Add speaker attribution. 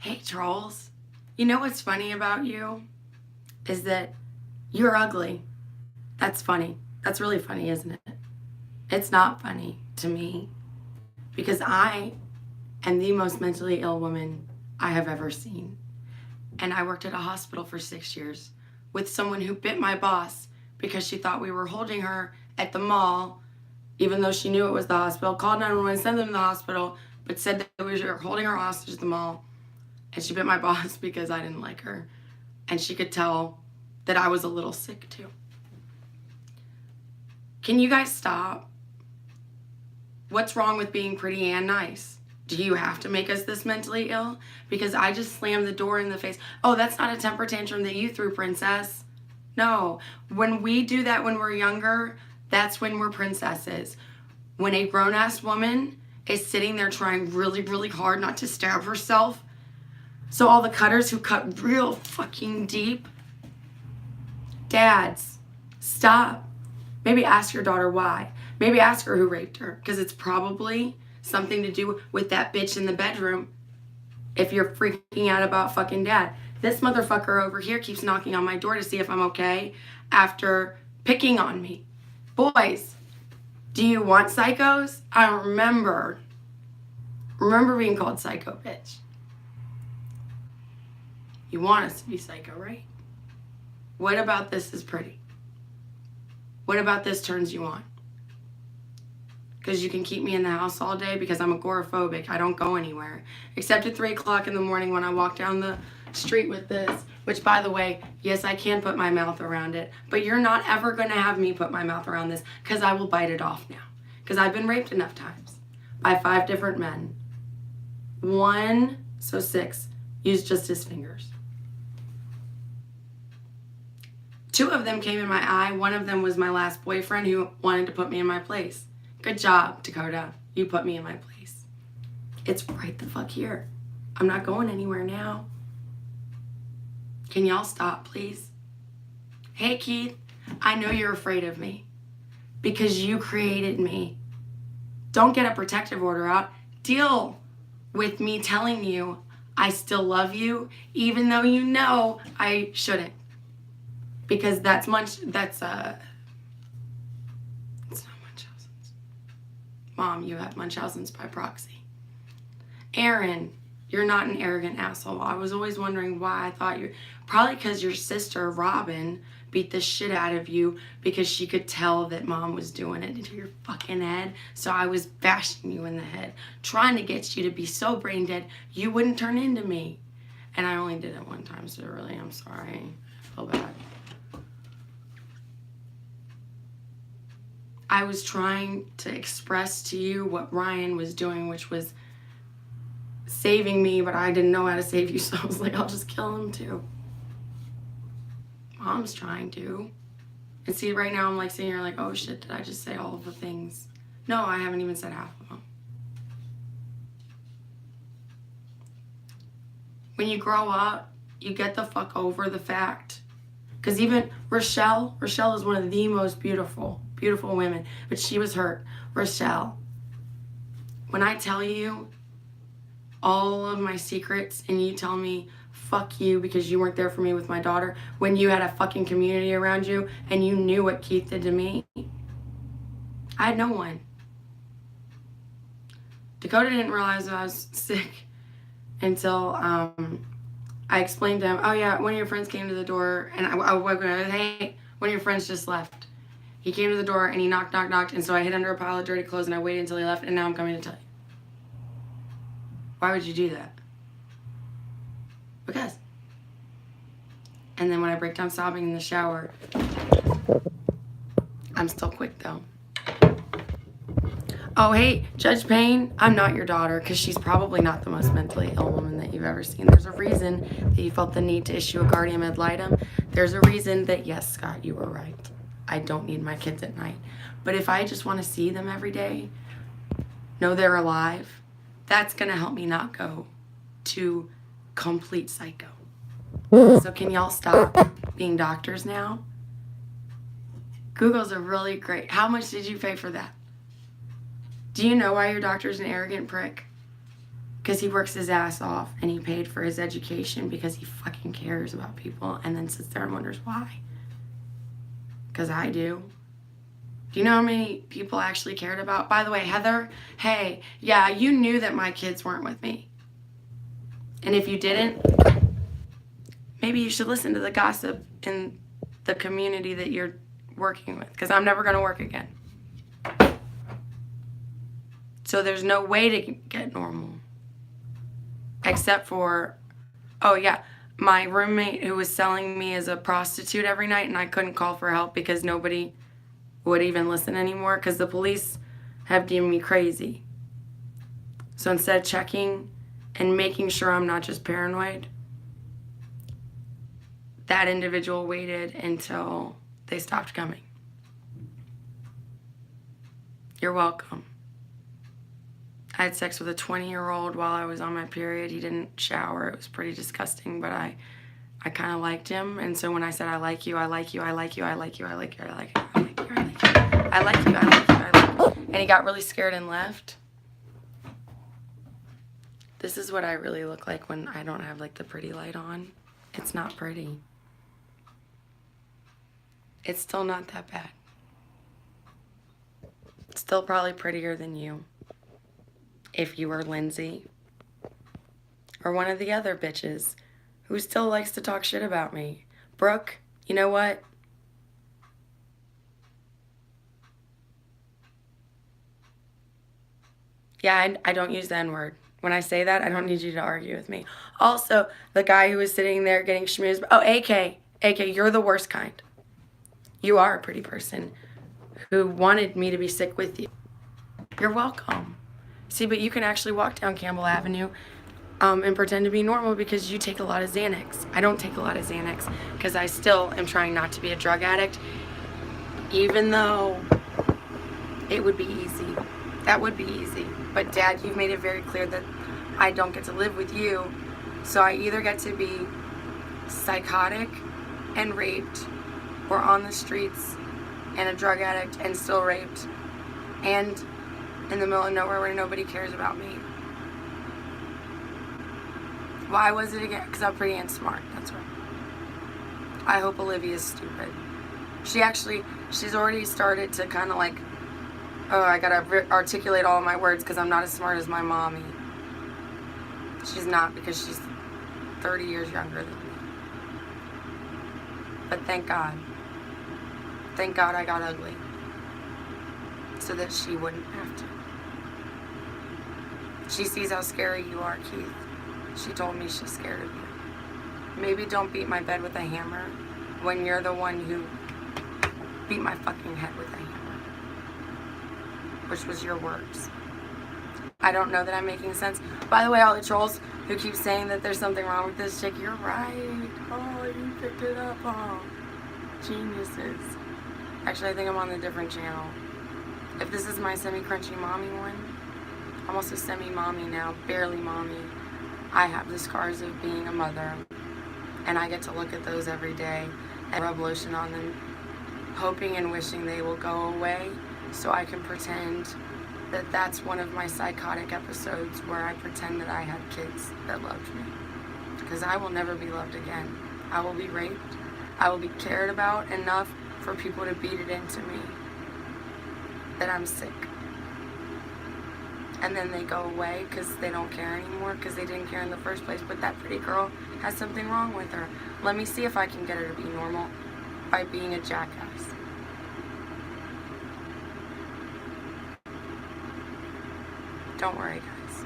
Speaker 1: Hey, trolls. You know what's funny about you? Is that you're ugly. That's funny. That's really funny, isn't it? It's not funny to me because I am the most mentally ill woman I have ever seen. And I worked at a hospital for 6 years with someone who bit my boss because she thought we were holding her at the mall, even though she knew it was the hospital, called 911, sent them to the hospital, but said that we were holding her hostage at the mall. And she bit my boss because I didn't like her. And she could tell that I was a little sick too. Can you guys stop? What's wrong with being pretty and nice? Do you have to make us this mentally ill? Because I just slammed the door in the face. Oh, that's not a temper tantrum that you threw, princess. No. When we do that when we're younger, that's when we're princesses. When a grown-ass woman is sitting there trying really, really hard not to stab herself, so all the cutters who cut real fucking deep, dads, stop. Maybe ask your daughter why. Maybe ask her who raped her, because it's probably something to do with that bitch in the bedroom if you're freaking out about fucking dad. This motherfucker over here keeps knocking on my door to see if I'm okay after picking on me. Boys, do you want psychos? I don't remember being called psycho, bitch. You want us to be psycho, right? What about this is pretty? What about this turns you on? Because you can keep me in the house all day because I'm agoraphobic. I don't go anywhere. Except at 3 o'clock in the morning when I walk down the street with this. Which, by the way, yes, I can put my mouth around it. But you're not ever going to have me put my mouth around this because I will bite it off now. Because I've been raped enough times by 5 different men. 6, used just his fingers. 2 of them came in my eye. 1 of them was my last boyfriend who wanted to put me in my place. Good job, Dakota. You put me in my place. It's right the fuck here. I'm not going anywhere now. Can y'all stop, please? Hey, Keith, I know you're afraid of me because you created me. Don't get a protective order out. Deal with me telling you I still love you, even though you know I shouldn't. Because it's not Munchausen's. Mom, you have Munchausen's by proxy. Aaron, you're not an arrogant asshole. I was always wondering why. I thought probably because your sister, Robin, beat the shit out of you because she could tell that Mom was doing it into your fucking head. So I was bashing you in the head, trying to get you to be so brain dead you wouldn't turn into me. And I only did it 1 time, so really, I'm sorry. I feel bad. I was trying to express to you what Ryan was doing, which was saving me, but I didn't know how to save you, so I was like, I'll just kill him too. Mom's trying to. And see, right now I'm like sitting here like, oh shit, did I just say all of the things? No, I haven't even said half of them. When you grow up, you get the fuck over the fact. Because even Rochelle is one of the most beautiful women, but she was hurt. Rochelle, when I tell you all of my secrets and you tell me fuck you because you weren't there for me with my daughter when you had a fucking community around you and you knew what Keith did to me, I had no one. Dakota didn't realize I was sick until I explained to him, oh yeah, one of your friends came to the door and I woke up, hey, one of your friends just left. He came to the door and he knocked, and so I hid under a pile of dirty clothes and I waited until he left, and now I'm coming to tell you. Why would you do that? Because. And then when I break down sobbing in the shower, I'm still quick though. Oh, hey, Judge Payne, I'm not your daughter because she's probably not the most mentally ill woman that you've ever seen. There's a reason that you felt the need to issue a guardian ad litem. There's a reason that, yes, Scott, you were right. I don't need my kids at night. But if I just want to see them every day, know they're alive, that's going to help me not go to complete psycho. So can y'all stop being doctors now? Google's a really great... How much did you pay for that? Do you know why your doctor's an arrogant prick? Because he works his ass off and he paid for his education because he fucking cares about people and then sits there and wonders why. Because I do. Do you know how many people I actually cared about? By the way, Heather, hey, yeah, you knew that my kids weren't with me. And if you didn't, maybe you should listen to the gossip in the community that you're working with, because I'm never going to work again. So there's no way to get normal. Except for, oh yeah, my roommate who was selling me as a prostitute every night, and I couldn't call for help because nobody would even listen anymore because the police have deemed me crazy. So instead of checking and making sure I'm not just paranoid, that individual waited until they stopped coming. You're welcome. I had sex with a 20-year-old while I was on my period. He didn't shower. It was pretty disgusting, but I kind of liked him. And so when I said, I like you, I like you, I like you, I like you, I like you, I like you, I like you, I like you, I like you, I like you, I like you, and he got really scared and left. This is what I really look like when I don't have like the pretty light on. It's not pretty. It's still not that bad. It's still probably prettier than you. If you were Lindsay. Or one of the other bitches who still likes to talk shit about me. Brooke, you know what? Yeah, I don't use the N-word. When I say that, I don't need you to argue with me. Also, the guy who was sitting there getting schmoozed. Oh, AK, you're the worst kind. You are a pretty person who wanted me to be sick with you. You're welcome. See, but you can actually walk down Campbell Avenue and pretend to be normal because you take a lot of Xanax. I don't take a lot of Xanax because I still am trying not to be a drug addict, even though it would be easy. That would be easy. But Dad, you've made it very clear that I don't get to live with you. So I either get to be psychotic and raped, or on the streets and a drug addict and still raped, and in the middle of nowhere where nobody cares about me. Why was it again? Because I'm pretty and smart. That's right. I hope Olivia's stupid. She's already started to kind of like, oh, I gotta articulate all of my words because I'm not as smart as my mommy. She's not, because she's 30 years younger than me. But thank God. Thank God I got ugly. So that she wouldn't have to. She sees how scary you are, Keith. She told me she's scared of you. Maybe don't beat my bed with a hammer when you're the one who beat my fucking head with a hammer. Which was your words. I don't know that I'm making sense. By the way, all the trolls who keep saying that there's something wrong with this chick, you're right. Oh, you picked it up. Oh, geniuses. Actually, I think I'm on a different channel. If this is my semi-crunchy mommy one, I'm also semi-mommy now, barely mommy. I have the scars of being a mother, and I get to look at those every day and rub lotion on them, hoping and wishing they will go away so I can pretend that that's one of my psychotic episodes where I pretend that I had kids that loved me. Because I will never be loved again. I will be raped. I will be cared about enough for people to beat it into me that I'm sick. And then they go away because they don't care anymore because they didn't care in the first place. But that pretty girl has something wrong with her. Let me see if I can get her to be normal by being a jackass. Don't worry, guys.